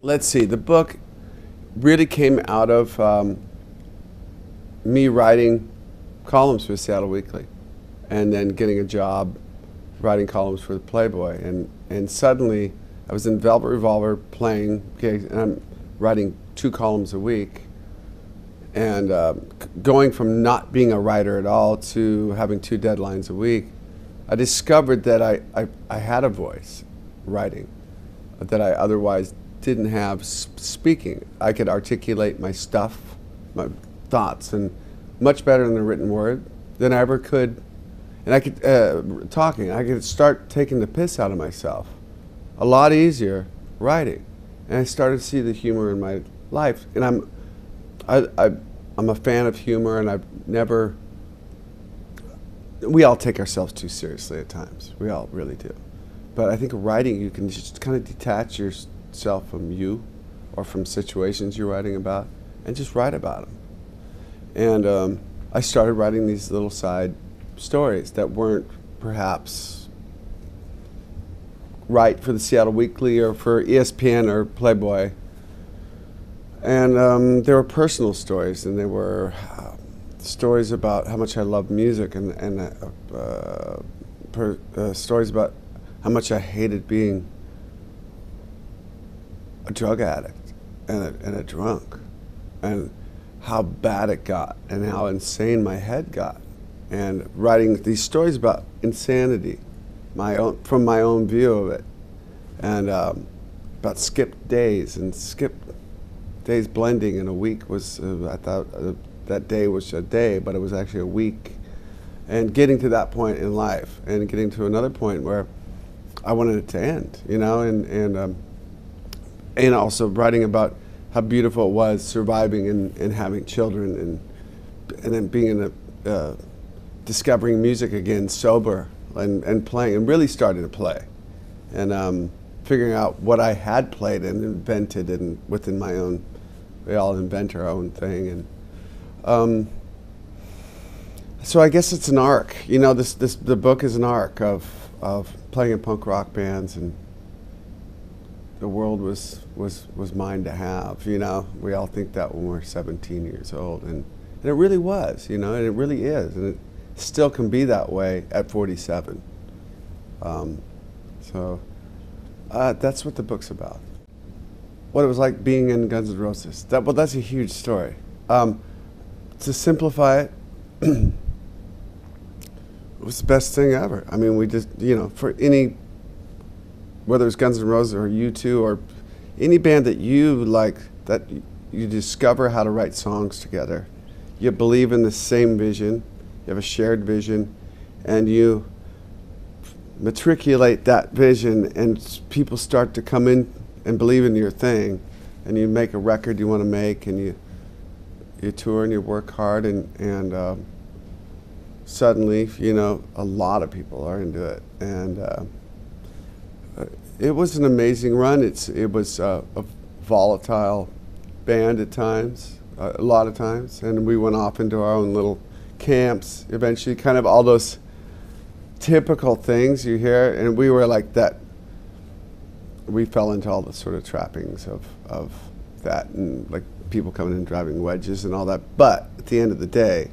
Let's see, the book really came out of me writing columns for Seattle Weekly and then getting a job writing columns for the Playboy. And suddenly I was in Velvet Revolver playing gigs, and I'm writing 2 columns a week. And going from not being a writer at all to having 2 deadlines a week, I discovered that I had a voice writing that I otherwise didn't have speaking. I could articulate my stuff, my thoughts, and much better in the written word than I ever could. And I could, talking, I could start taking the piss out of myself a lot easier writing. And I started to see the humor in my life. And I'm a fan of humor, and I've never, we all take ourselves too seriously at times. We all really do. But I think writing, you can just kind of detach yourself from you or from situations you're writing about and just write about them. And I started writing these little side stories that weren't perhaps right for the Seattle Weekly or for ESPN or Playboy. And they were personal stories, and they were stories about how much I love music, and stories about how much I hated being a drug addict and a drunk, and how bad it got, and how insane my head got. And writing these stories about insanity, from my own view of it, and about skipped days, and skipped days blending in a week was, I thought that day was a day, but it was actually a week. And getting to that point in life, and getting to another point where I wanted it to end, you know, and also writing about how beautiful it was surviving and having children, and then being in discovering music again sober, and playing, and really starting to play, and figuring out what I had played and invented, and within my own, we all invent our own thing. And so I guess it's an arc, you know, the book is an arc of playing in punk rock bands, and the world was mine to have, you know. We all think that when we're 17 years old, and it really was, you know, and it really is, and it still can be that way at 47. So that's what the book's about. What it was like being in Guns N' Roses. That's a huge story. To simplify it, it was the best thing ever. I mean, we just, you know, for any, whether it's Guns N' Roses or U2 or any band that you like, that you discover how to write songs together. You believe in the same vision, you have a shared vision, and you matriculate that vision, and people start to come in and believe in your thing, and you make a record you want to make, and you tour and you work hard, and suddenly, you know, a lot of people are into it. And it was an amazing run. It was a volatile band at times, a lot of times, and we went off into our own little camps eventually, kind of all those typical things you hear, and we were like that. We fell into all the sort of trappings of that, and like people coming in driving wedges and all that. But at the end of the day,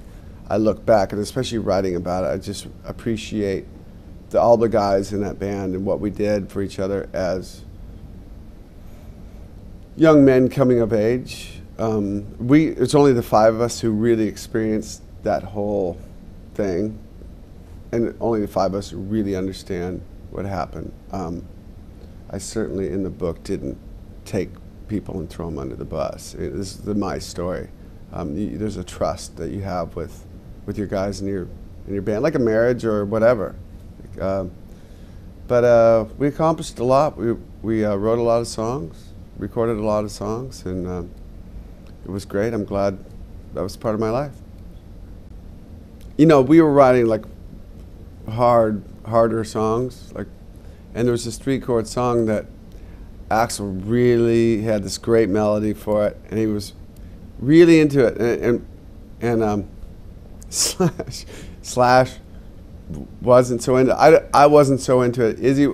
I look back, and especially writing about it, I just appreciate all the guys in that band and what we did for each other as young men coming of age. It's only the 5 of us who really experienced that whole thing, and only the 5 of us who really understand what happened. I certainly, in the book, didn't take people and throw them under the bus. This is my story. There's a trust that you have with your guys in your band, like a marriage or whatever. But we accomplished a lot. We wrote a lot of songs, recorded a lot of songs, and it was great. I'm glad that was part of my life. You know, we were writing like harder songs, and there was this 3-chord song that Axl really had this great melody for it, and he was really into it, and Slash wasn't so into it. I wasn't so into it. Izzy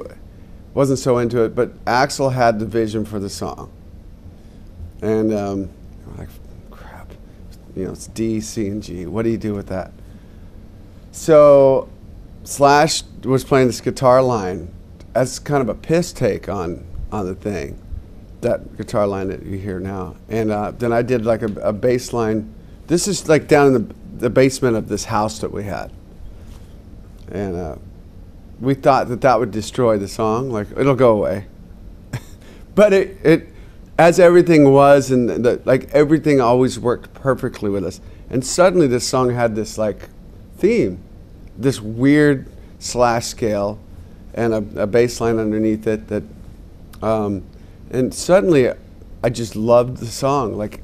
wasn't so into it, but Axl had the vision for the song, And I'm like, crap, you know, it's D, C, and G. What do you do with that? So Slash was playing this guitar line as kind of a piss take on the thing, that guitar line that you hear now. And then I did like a bass line. This is like down in the basement of this house that we had. And we thought that that would destroy the song, like it'll go away. But it as everything was, and like everything always worked perfectly with us. And suddenly this song had this like theme, this weird Slash scale, and a bass line underneath it that, and suddenly I just loved the song, like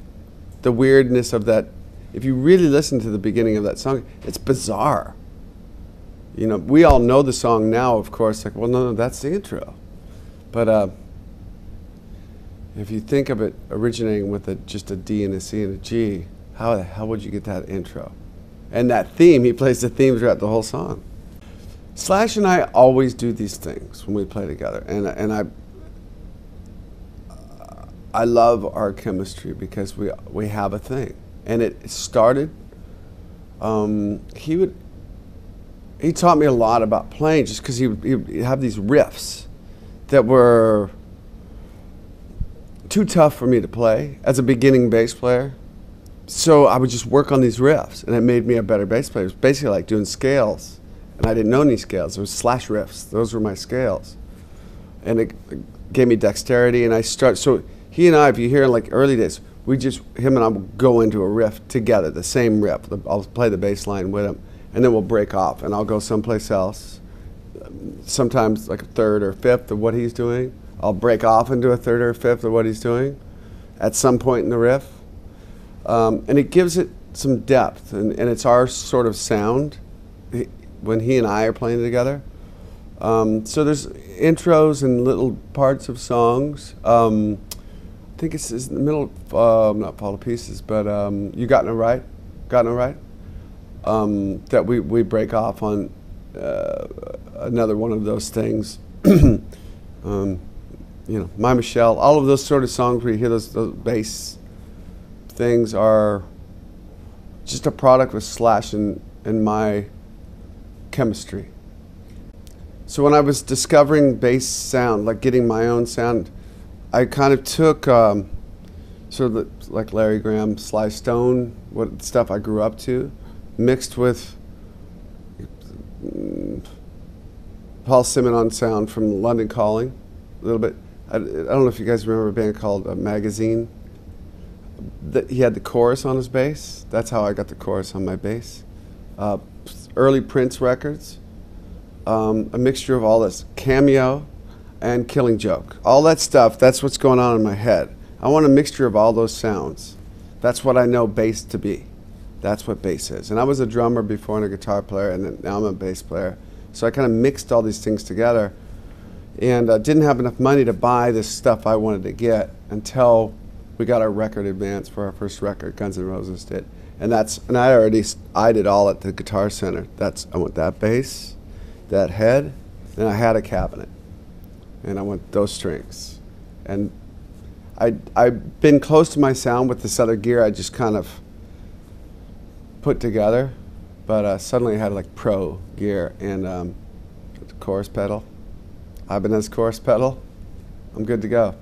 the weirdness of that. If you really listen to the beginning of that song, it's bizarre. You know, we all know the song now, of course, like, well, no, that's the intro. But if you think of it originating with just a D and a C and a G, how the hell would you get that intro? And that theme, he plays the theme throughout the whole song. Slash and I always do these things when we play together, and I love our chemistry because we have a thing. And it started, he taught me a lot about playing just because he would have these riffs that were too tough for me to play as a beginning bass player. So I would just work on these riffs, and it made me a better bass player. It was basically like doing scales, and I didn't know any scales. It was Slash riffs. Those were my scales. And it gave me dexterity, and so he and I, if you hear in like early days, him and I will go into a riff together, the same riff. I'll play the bass line with him, and then we'll break off, and I'll go someplace else, sometimes like a third or fifth of what he's doing. I'll break off into a third or a fifth of what he's doing at some point in the riff. And it gives it some depth, and it's our sort of sound when he and I are playing together. So there's intros and little parts of songs. I think it's in the middle of, not Fall to Pieces, but You Got No Right, that we break off on another one of those things. You know, My Michelle, all of those sort of songs where you hear those bass things are just a product with Slash and my chemistry. So when I was discovering bass sound, like getting my own sound, I kind of took sort of like Larry Graham, Sly Stone, what stuff I grew up to, mixed with Paul Simonon sound from London Calling, a little bit. I don't know if you guys remember a band called Magazine. He had the chorus on his bass. That's how I got the chorus on my bass. Early Prince records, a mixture of all this, Cameo and Killing Joke. All that stuff, that's what's going on in my head. I want a mixture of all those sounds. That's what I know bass to be. That's what bass is. And I was a drummer before and a guitar player, and then now I'm a bass player. So I kind of mixed all these things together, and didn't have enough money to buy this stuff I wanted to get until we got our record advance for our first record, Guns N' Roses did. And I did all at the Guitar Center. I want that bass, that head, and I had a cabinet. And I want those strings. And I've been close to my sound with this other gear I just kind of put together, but suddenly I had like pro gear and the chorus pedal, Ibanez chorus pedal. I'm good to go.